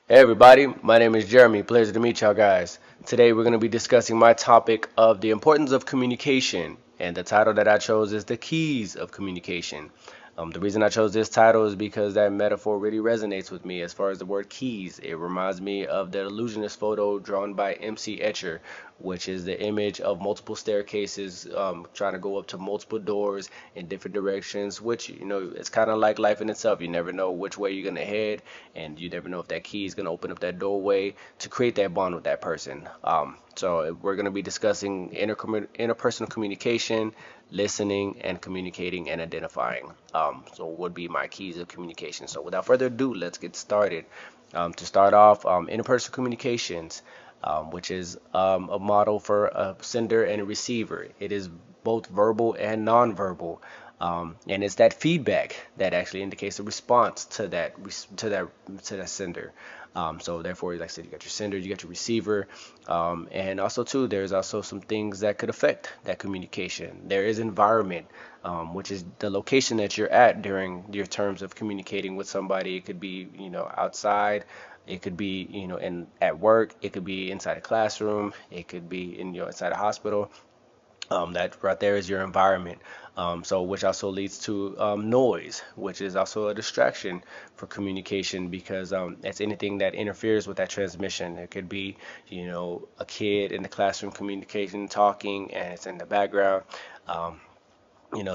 Hey everybody, my name is Jeremy. Pleasure to meet y'all guys. Today we're going to be discussing my topic of the importance of communication, and the title that I chose is The Keys of Communication. The reason I chose this title is because that metaphor really resonates with me as far as the word keys. It reminds me of the illusionist photo drawn by M.C. Escher, which is the image of multiple staircases trying to go up to multiple doors in different directions, which, it's kind of like life in itself. You never know which way you're going to head, and you never know if that key is going to open up that doorway to create that bond with that person. So we're going to be discussing interpersonal communication, listening, and communicating and identifying. So would be my keys of communication. So without further ado, let's get started. To start off, interpersonal communications, which is a model for a sender and a receiver. It is both verbal and nonverbal. And it's that feedback that actually indicates a response to that sender. So therefore, like I said, you got your sender, you got your receiver, and also too, there's also some things that could affect that communication. There is environment, which is the location that you're at during your terms of communicating with somebody. It could be, outside. It could be, in at work. It could be inside a classroom. It could be inside a hospital. That right there is your environment. So which also leads to noise, which is also a distraction for communication because it's anything that interferes with that transmission. It could be, a kid in the classroom communication talking and it's in the background. Um,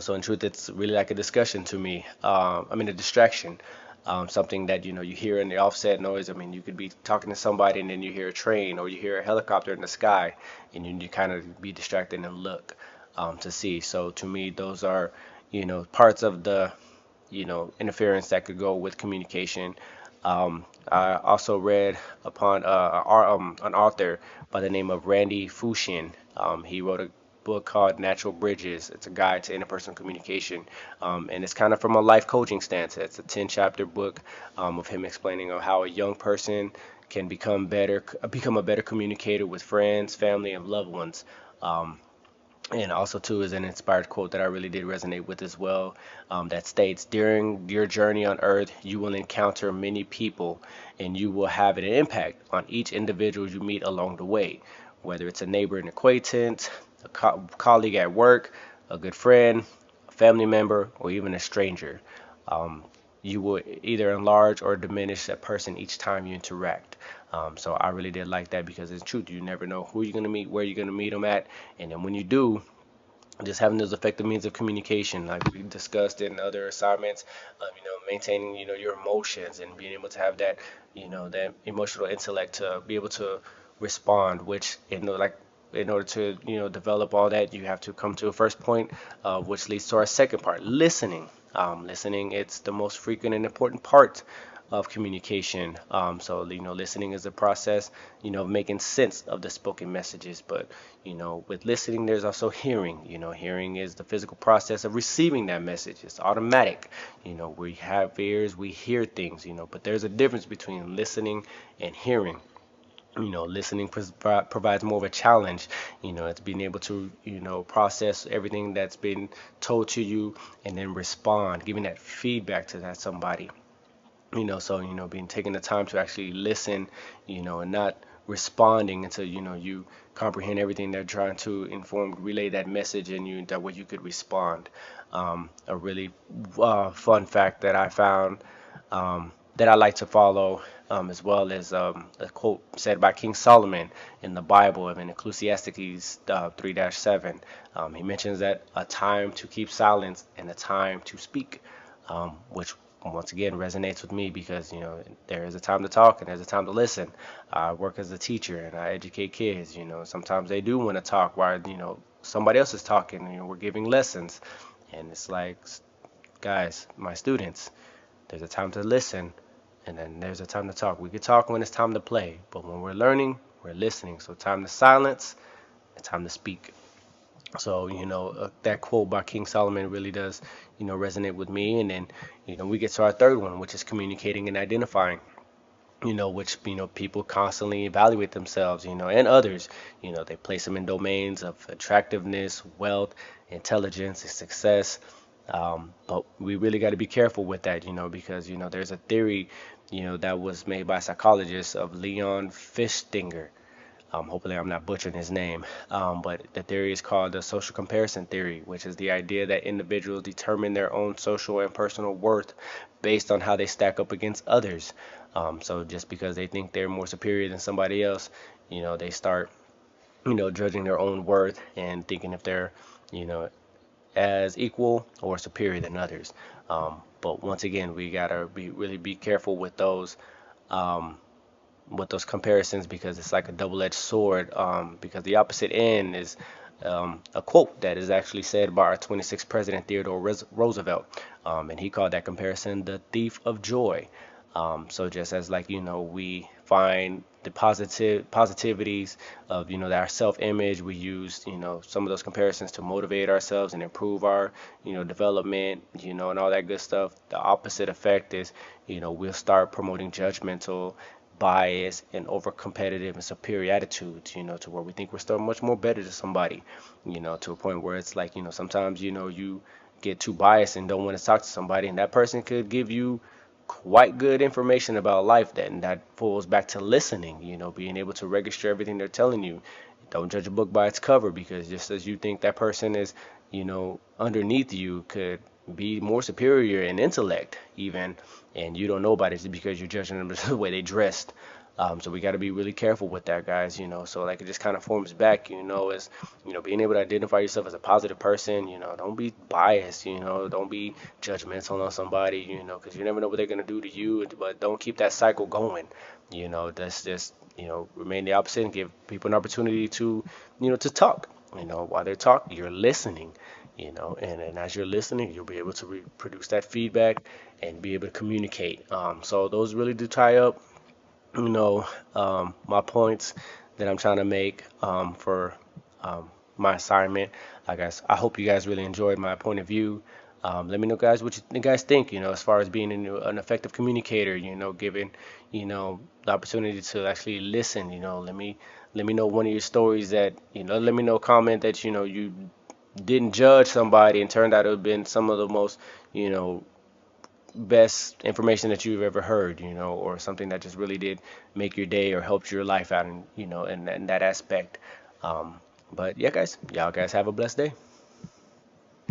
so in truth, it's really like a discussion to me. A distraction. Something that you hear in the offset noise. I mean, you could be talking to somebody and then you hear a train or you hear a helicopter in the sky, and you kind of be distracted and look to see. So to me, those are parts of the interference that could go with communication. I also read upon an author by the name of Randy Fushin. He wrote a book called Natural Bridges. It's a guide to interpersonal communication, and it's kind of from a life coaching stance. It's a 10-chapter book of him explaining of how a young person can become a better communicator with friends, family, and loved ones. Um, and also, too, is an inspired quote that I really did resonate with as well. That states, "During your journey on earth, you will encounter many people, and you will have an impact on each individual you meet along the way, whether it's a neighbor and acquaintance, a colleague at work, a good friend, a family member, or even a stranger. Um, you will either enlarge or diminish that person each time you interact." So I really did like that because it's truth. You never know who you're going to meet, where you're going to meet them at. And then when you do, just having those effective means of communication, like we discussed in other assignments, maintaining, your emotions and being able to have that, that emotional intellect to be able to respond, which, like, in order to, develop all that, you have to come to a first point, which leads to our second part, listening. Listening, it's the most frequent and important part of communication. So, listening is a process, of making sense of the spoken messages. But, with listening, there's also hearing. Hearing is the physical process of receiving that message. It's automatic. We have ears, we hear things, but there's a difference between listening and hearing. Listening provides more of a challenge. It's being able to, process everything that's been told to you and then respond, giving that feedback to that somebody. So being taking the time to actually listen, and not responding until you comprehend everything they're trying to inform, relay that message, and that way you could respond. A really fun fact that I found, that I like to follow, as well as a quote said by King Solomon in the Bible, in Ecclesiastes 3-7. He mentions that a time to keep silence and a time to speak, which once again resonates with me because there is a time to talk and there's a time to listen. I work as a teacher and I educate kids. Sometimes they do want to talk while somebody else is talking. We're giving lessons, and it's like, guys, my students, there's a time to listen and then there's a time to talk. We could talk when it's time to play, but when we're learning, we're listening. So time to silence and time to speak. So, that quote by King Solomon really does, resonate with me. And then, we get to our third one, which is communicating and identifying, which, people constantly evaluate themselves, and others. They place them in domains of attractiveness, wealth, intelligence, and success. But we really got to be careful with that, because there's a theory, that was made by psychologists of Leon Festinger. Hopefully, I'm not butchering his name. But the theory is called the social comparison theory, which is the idea that individuals determine their own social and personal worth based on how they stack up against others. So just because they think they're more superior than somebody else, they start, judging their own worth and thinking if they're, you know, as equal or superior than others. But once again, we gotta be careful um, with those comparisons, because it's like a double-edged sword. Because the opposite end is a quote that is actually said by our 26th president Theodore Roosevelt, and he called that comparison the thief of joy. So just as, like, we find the positivities of, our self-image, we use, some of those comparisons to motivate ourselves and improve our, development, and all that good stuff. The opposite effect is, we'll start promoting judgmental bias and over competitive and superior attitudes, to where we think we're still much more better than somebody, to a point where it's like, sometimes, you get too biased and don't want to talk to somebody, and that person could give you quite good information about life. That falls back to listening, being able to register everything they're telling you. Don't judge a book by its cover, because just as you think that person is, underneath you, could be more superior in intellect even, and you don't know about it just because you're judging them the way they dressed. So we got to be really careful with that, guys. So like it just kind of forms back, as being able to identify yourself as a positive person. Don't be biased. Don't be judgmental on somebody. Because you never know what they're gonna do to you. But don't keep that cycle going. That's just, remain the opposite and give people an opportunity to, to talk. While they're talking, you're listening. And as you're listening, you'll be able to reproduce that feedback and be able to communicate. So those really do tie up, my points that I'm trying to make, for my assignment. I guess I hope you guys really enjoyed my point of view. Let me know, guys, what you guys think, as far as being an effective communicator, giving, the opportunity to actually listen. Let me know one of your stories that, let me know, comment that, you didn't judge somebody and turned out to have been some of the most, you know, best information that you've ever heard, or something that just really did make your day or helped your life out, in that aspect. But yeah, guys, y'all guys have a blessed day.